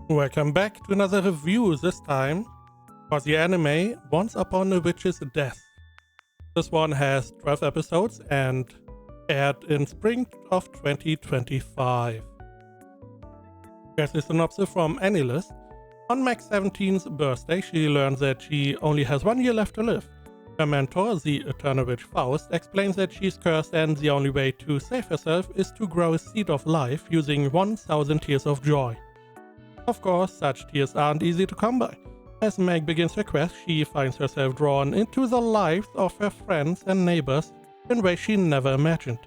Welcome back to another review, this time for the anime Once Upon a Witch's Death. This one has 12 episodes and aired in spring of 2025. Here's a synopsis from Annalist. On Mac's 17th birthday, she learns that she only has 1 year left to live. Her mentor, the Eternal Witch Faust, explains that she's cursed and the only way to save herself is to grow a seed of life using 1000 tears of joy. Of course, such tears aren't easy to come by. As Meg begins her quest, she finds herself drawn into the lives of her friends and neighbors in ways she never imagined.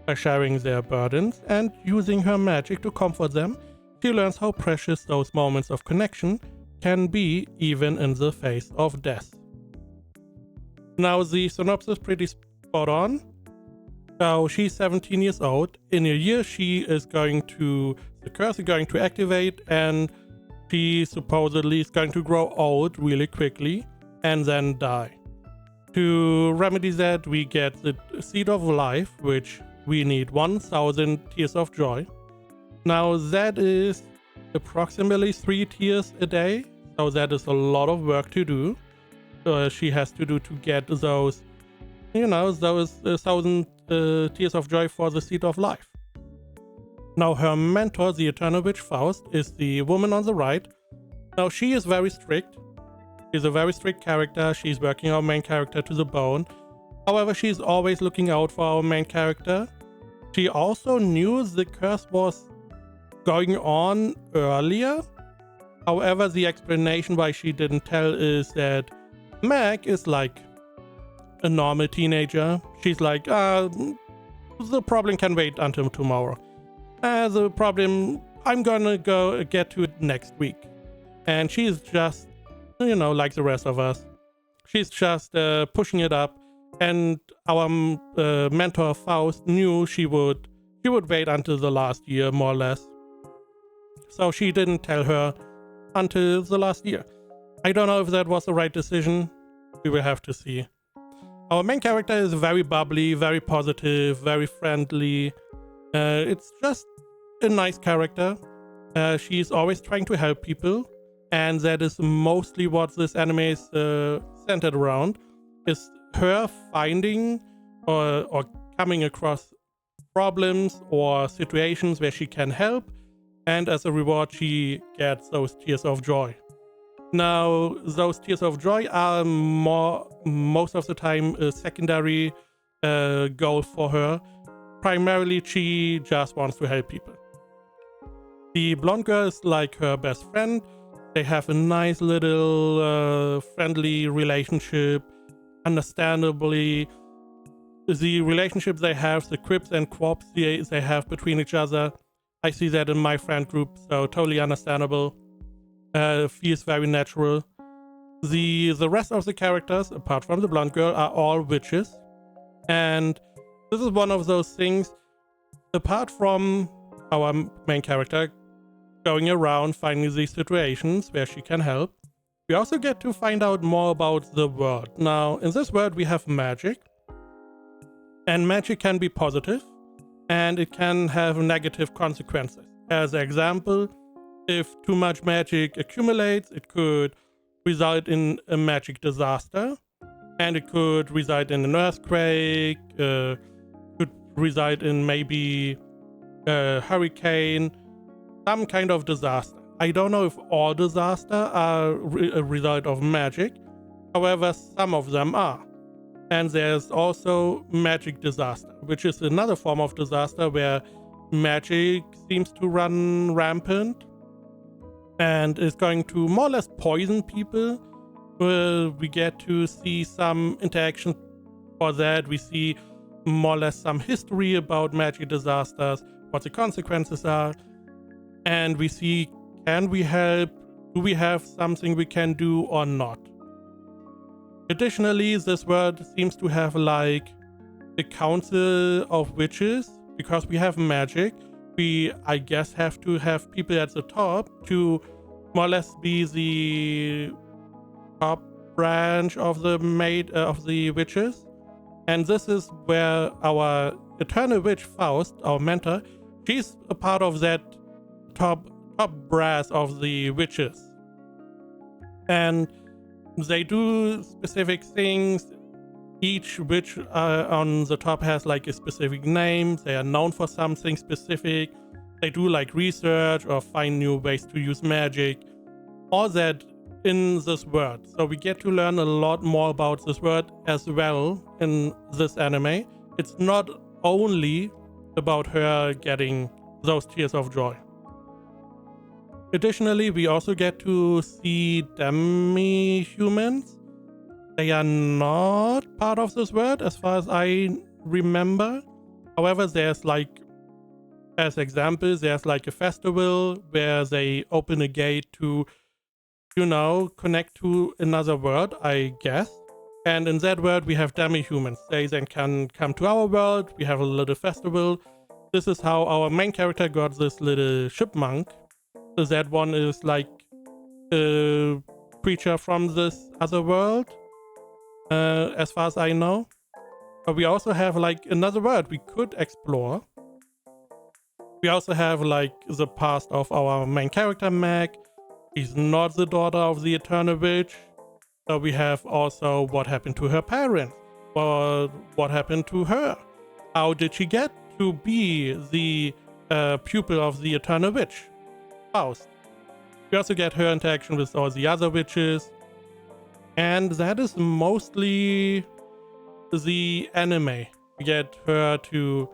By sharing their burdens and using her magic to comfort them, she learns how precious those moments of connection can be even in the face of death. Now, the synopsis is pretty spot on. So she's 17 years old. In a year, the curse is going to activate, and she supposedly is going to grow old really quickly and then die. To remedy that, we get the Seed of Life, which we need 1000 tears of joy. Now, that is approximately 3 tears a day, so that is a lot of work to do. She has to do to get those 1000 tears of joy for the Seed of Life. Now, her mentor, the Eternal Witch Faust, is the woman on the right. Now, she is very strict. She's a very strict character. She's working our main character to the bone. However, she's always looking out for our main character. She also knew the curse was going on earlier. However, the explanation why she didn't tell is that Meg is like a normal teenager. She's like, the problem can wait until tomorrow. The problem, I'm gonna go get to it next week. And she's just, like the rest of us. She's just pushing it up. And our mentor Faust knew she would wait until the last year, more or less. So she didn't tell her until the last year. I don't know if that was the right decision. We will have to see. Our main character is very bubbly, very positive, very friendly. It's just a nice character. She's always trying to help people, and that is mostly what this anime is centered around, is her finding or coming across problems or situations where she can help, and as a reward she gets those tears of joy. Now, those tears of joy are most of the time a secondary goal for her. Primarily, she just wants to help people. The blonde girl is like her best friend. They have a nice little friendly relationship. Understandably, the relationship they have, the quips and quaps they have between each other, I see that in my friend group, so totally understandable. Feels very natural. The rest of the characters, apart from the blonde girl, are all witches. And this is one of those things, apart from our main character going around finding these situations where she can help, we also get to find out more about the world. Now, in this world we have magic, and magic can be positive, and it can have negative consequences. As an example, if too much magic accumulates, it could result in a magic disaster, and it could result in an earthquake, could result in maybe a hurricane, some kind of disaster. I don't know if all disasters are a result of magic, however, some of them are. And there's also magic disaster, which is another form of disaster where magic seems to run rampant and is going to more or less poison people. We get to see some interaction for that. We see more or less some history about magic disasters, what the consequences are, and we see, can we help? Do we have something we can do or not? Additionally, this world seems to have like a council of witches. Because we have magic, we, I guess, have to have people at the top to more or less be the top branch of the witches. And this is where our Eternal Witch Faust, our mentor, she's a part of that top top brass of the witches. And they do specific things. Each witch on the top has like a specific name. They are known for something specific. They do like research or find new ways to use magic. All that in this world. So we get to learn a lot more about this world as well in this anime. It's not only about her getting those tears of joy. Additionally, we also get to see demi-humans. They are not part of this world as far as I remember. However, there's like, as example, there's like a festival where they open a gate to, you know, connect to another world, I guess. And in that world, we have demi-humans. They then can come to our world. We have a little festival. This is how our main character got this little chipmunk. So that one is like a creature from this other world, as far as I know. But we also have like another world we could explore. We also have like the past of our main character, Meg. She's not the daughter of the Eternal Witch. So we have also what happened to her parents. What happened to her? How did she get to be the pupil of the Eternal Witch? Faust. We also get her interaction with all the other witches. And that is mostly the anime. We get her to,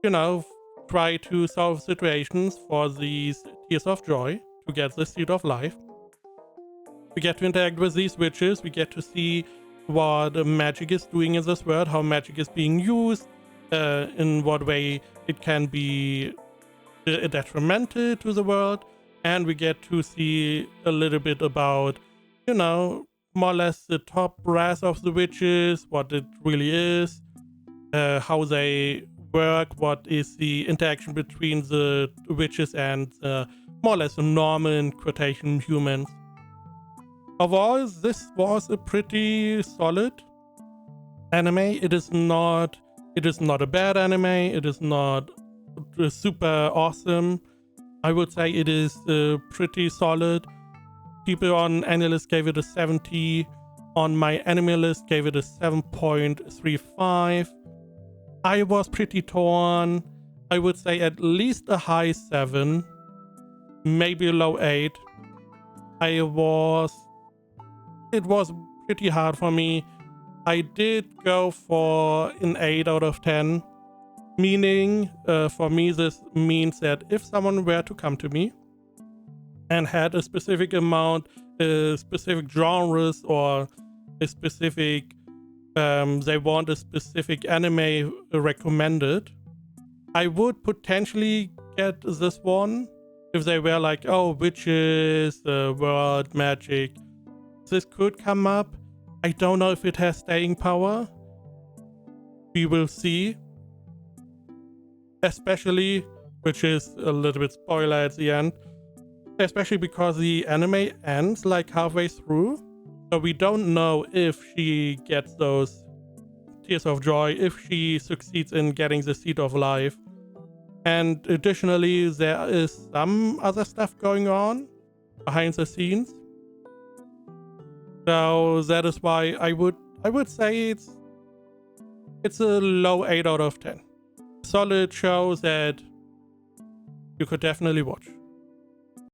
you know, try to solve situations for these tears of joy to get the seed of life. We get to interact with these witches. We get to see what magic is doing in this world, how magic is being used, in what way it can be detrimental to the world. And we get to see a little bit about, you know, more or less the top brass of the witches, what it really is, how they work, what is the interaction between the witches and more or less the normal, in quotation, humans. Overall, this was a pretty solid anime. It is not a bad anime. It is not super awesome. I would say it is pretty solid. People on AniList gave it a 70. On my anime list gave it a 7.35. I was pretty torn. I would say at least a high 7, maybe a low 8. It was pretty hard for me. I did go for an 8 out of 10. Meaning, for me, this means that if someone were to come to me and had a specific amount, specific genres, or a specific, they want a specific anime recommended, I would potentially get this one if they were like, oh, witches, world, magic. This could come up. I don't know if it has staying power. We will see. Especially, which is a little bit spoiler at the end, especially because the anime ends like halfway through. So we don't know if she gets those tears of joy, if she succeeds in getting the seed of life. And additionally, there is some other stuff going on behind the scenes. So that is why I would say it's a low 8 out of 10. Solid show that you could definitely watch.